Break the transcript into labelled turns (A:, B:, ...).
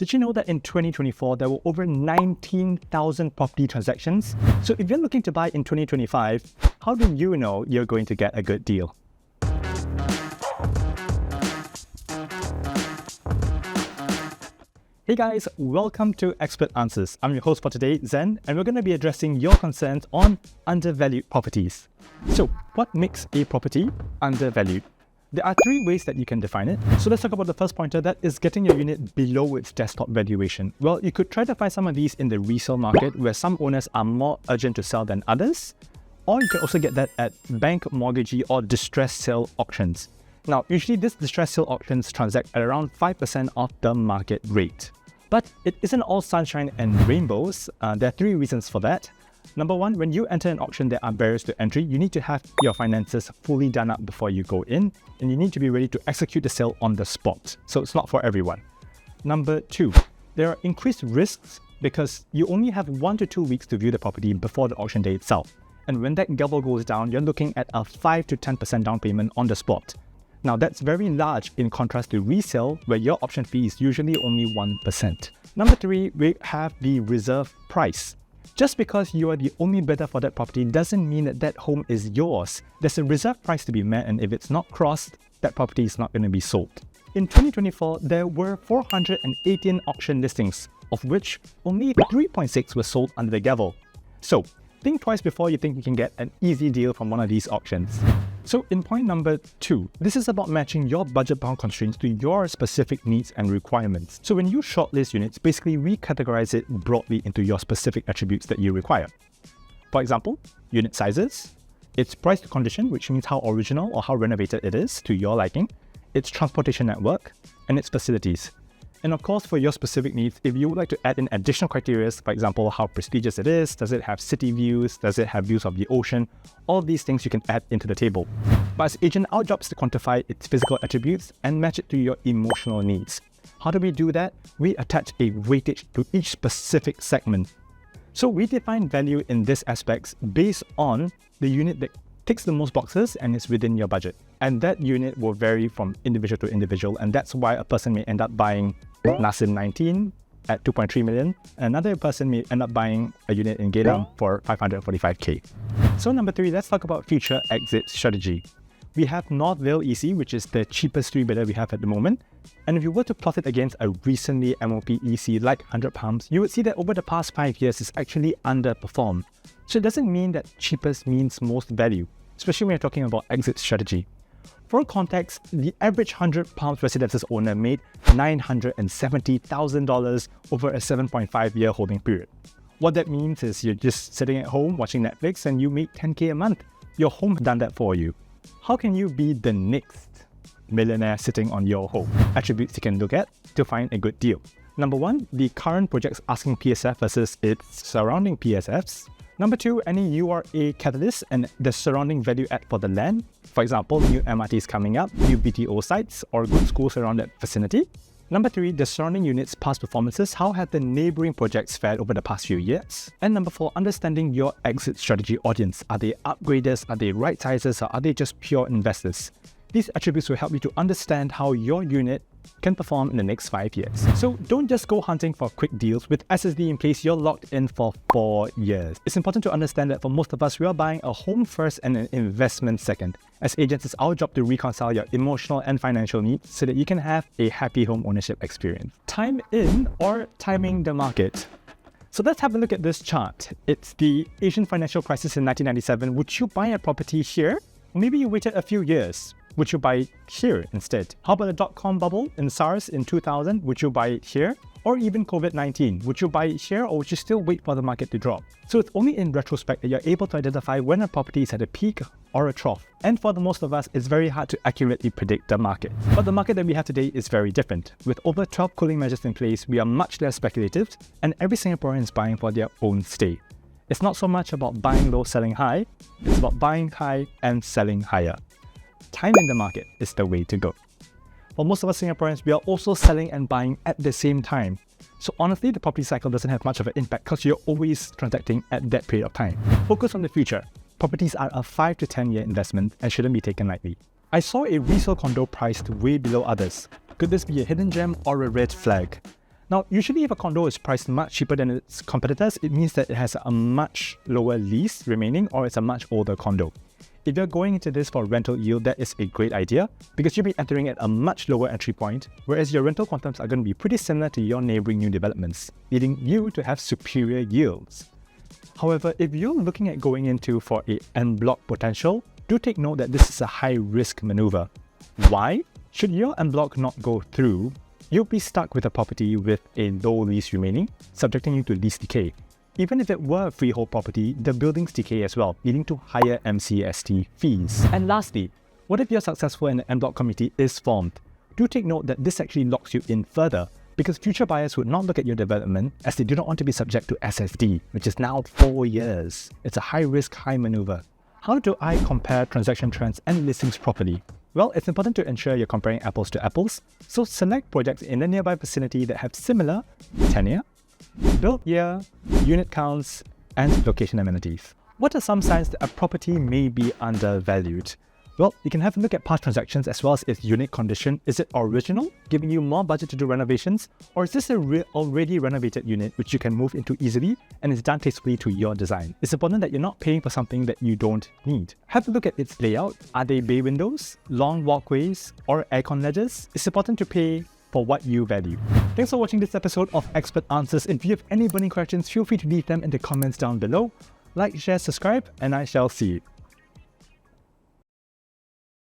A: Did you know that in 2024, there were over 19,000 property transactions? So if you're looking to buy in 2025, how do you know you're going to get a good deal? Hey guys, welcome to Expert Answers. I'm your host for today, Zen, and we're going to be addressing your concerns on undervalued properties. So, what makes a property undervalued? There are three ways that you can define it. So let's talk about the first pointer, that is getting your unit below its desktop valuation. Well, you could try to find some of these in the resale market where some owners are more urgent to sell than others, or you can also get that at bank, mortgagee, or distressed sale auctions. Now, usually these distressed sale auctions transact at around 5% of the market rate. But it isn't all sunshine and rainbows. There are three reasons for that. Number one, when you enter an auction, there are barriers to entry. You need to have your finances fully done up before you go in, and you need to be ready to execute the sale on the spot. So it's not for everyone. Number two, there are increased risks because you only have 1 to 2 weeks to view the property before the auction day itself. And when that gavel goes down, you're looking at a 5 to 10% down payment on the spot. Now that's very large in contrast to resale, where your option fee is usually only 1%. Number three, we have the reserve price. Just because you are the only bidder for that property doesn't mean that that home is yours. There's a reserve price to be met, and if it's not crossed, that property is not going to be sold. In 2024, there were 418 auction listings, of which only 3.6 were sold under the gavel. So, think twice before you think you can get an easy deal from one of these auctions. So in point number two, this is about matching your budget-bound constraints to your specific needs and requirements. So when you shortlist units, basically recategorize it broadly into your specific attributes that you require. For example, unit sizes, its price to condition, which means how original or how renovated it is to your liking, its transportation network, and its facilities. And of course, for your specific needs, if you would like to add in additional criteria, for example, how prestigious it is, does it have city views, does it have views of the ocean, all these things you can add into the table. But as agent, our job is to quantify its physical attributes and match it to your emotional needs. How do we do that? We attach a weightage to each specific segment. So we define value in these aspects based on the unit that ticks the most boxes and is within your budget. And that unit will vary from individual to individual, and that's why a person may end up buying Nasim 19 at 2.3 million. Another person may end up buying a unit in Gedam for 545k. So number three, let's talk about future exit strategy. We have Northvale EC, which is the cheapest three bidder we have at the moment. And if you were to plot it against a recently MOP EC like 100 Palms, you would see that over the past 5 years, it's actually underperformed. So it doesn't mean that cheapest means most value, especially when you're talking about exit strategy. For context, the average 100 Palms residences owner made $970,000 over a 7.5-year holding period. What that means is you're just sitting at home watching Netflix and you make 10k a month. Your home has done that for you. How can you be the next millionaire sitting on your home? Attributes you can look at to find a good deal. Number one, the current project's asking PSF versus its surrounding PSFs. Number two, any URA catalyst and the surrounding value add for the land. For example, new MRTs coming up, new BTO sites, or good schools around that vicinity. Number three, the surrounding units' past performances. How have the neighboring projects fared over the past few years? And number four, understanding your exit strategy audience. Are they upgraders? Are they right sizers? Or are they just pure investors? These attributes will help you to understand how your unit can perform in the next 5 years. So don't just go hunting for quick deals. With SSD in place, you're locked in for 4 years. It's important to understand that for most of us, we are buying a home first and an investment second. As agents, it's our job to reconcile your emotional and financial needs so that you can have a happy home ownership experience. Time in or timing the market. So let's have a look at this chart. It's the Asian financial crisis in 1997. Would you buy a property here? Maybe you waited a few years. Would you buy it here instead? How about the dot-com bubble in SARS in 2000? Would you buy it here? Or even COVID-19? Would you buy it here, or would you still wait for the market to drop? So it's only in retrospect that you're able to identify when a property is at a peak or a trough. And for the most of us, it's very hard to accurately predict the market. But the market that we have today is very different. With over 12 cooling measures in place, we are much less speculative, and every Singaporean is buying for their own stay. It's not so much about buying low, selling high. It's about buying high and selling higher. Time in the market is the way to go. For most of us Singaporeans, we are also selling and buying at the same time. So honestly, the property cycle doesn't have much of an impact because you're always transacting at that period of time. Focus on the future. Properties are a 5 to 10 year investment and shouldn't be taken lightly. I saw a resale condo priced way below others. Could this be a hidden gem or a red flag? Now, usually if a condo is priced much cheaper than its competitors, it means that it has a much lower lease remaining or it's a much older condo. If you're going into this for rental yield, that is a great idea because you'll be entering at a much lower entry point, whereas your rental quantums are going to be pretty similar to your neighboring new developments, leading you to have superior yields. However, if you're looking at going into for a en bloc potential, do take note that this is a high-risk maneuver. Why? Should your en bloc not go through, you'll be stuck with a property with a low lease remaining, subjecting you to lease decay. Even if it were a freehold property, the buildings decay as well, leading to higher MCST fees. And lastly, what if you're successful and the en bloc committee is formed? Do take note that this actually locks you in further, because future buyers would not look at your development as they do not want to be subject to SSD, which is now 4 years. It's a high-risk, high maneuver. How do I compare transaction trends and listings properly? Well, it's important to ensure you're comparing apples to apples, so select projects in the nearby vicinity that have similar tenure, built year, unit counts, and location amenities. What are some signs that a property may be undervalued? Well, you can have a look at past transactions as well as its unit condition. Is it original, giving you more budget to do renovations? Or is this a already renovated unit which you can move into easily and is done tastefully to your design? It's important that you're not paying for something that you don't need. Have a look at its layout. Are they bay windows, long walkways, or aircon ledges? It's important to pay for what you value. Thanks for watching this episode of Expert Answers. If you have any burning questions, feel free to leave them in the comments down below. Like, share, subscribe, and I shall see you.